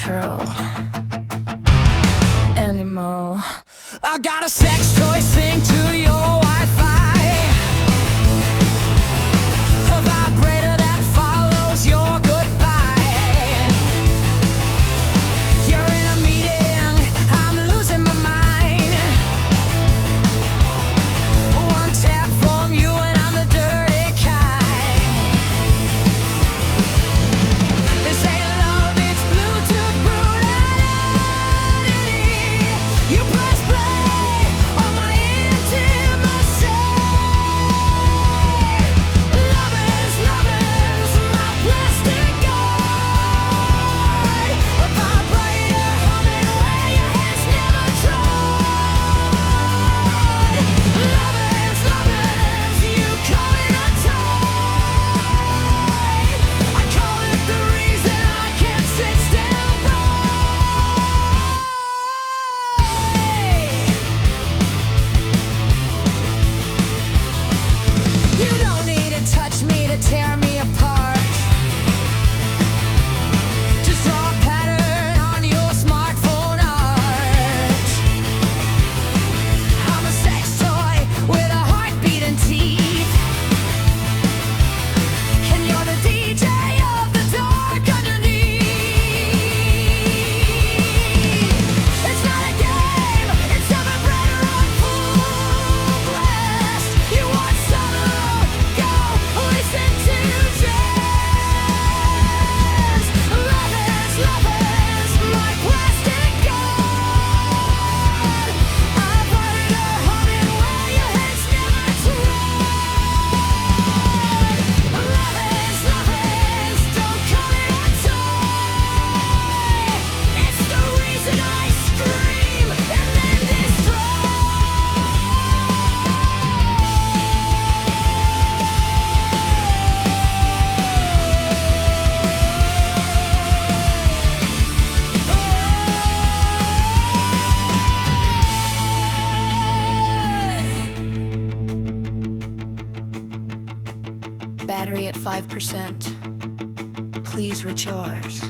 curl anymore. I got a sex toy, sing to your Wi-Fi, a vibrator that follows your goodbye. You're in a meeting, I'm losing my mind. One tap from you and I'm the dirty kind. They say love, it's Bluetooth brutality. You press play on my intimacy. Lovense, my plastic guard, a vibrator humming where your hands never trod. Lovense, you call it a toy. I call it the reason I can't sit still, boy. You don't need to touch me to tear me apart. Just draw a pattern on your smartphone art. I'm a sex toy with a heartbeat and teeth, and you're the DJ of the dark underneath. It's not a game, it's a vibrator on full blast. You want solo? Go listen to jazz. Lovense, my plastic guard, a vibrator humming where your head's never trod. Lovense, don't call it a toy. It's the reason I scream and then destroy. Battery at 5%. Please recharge.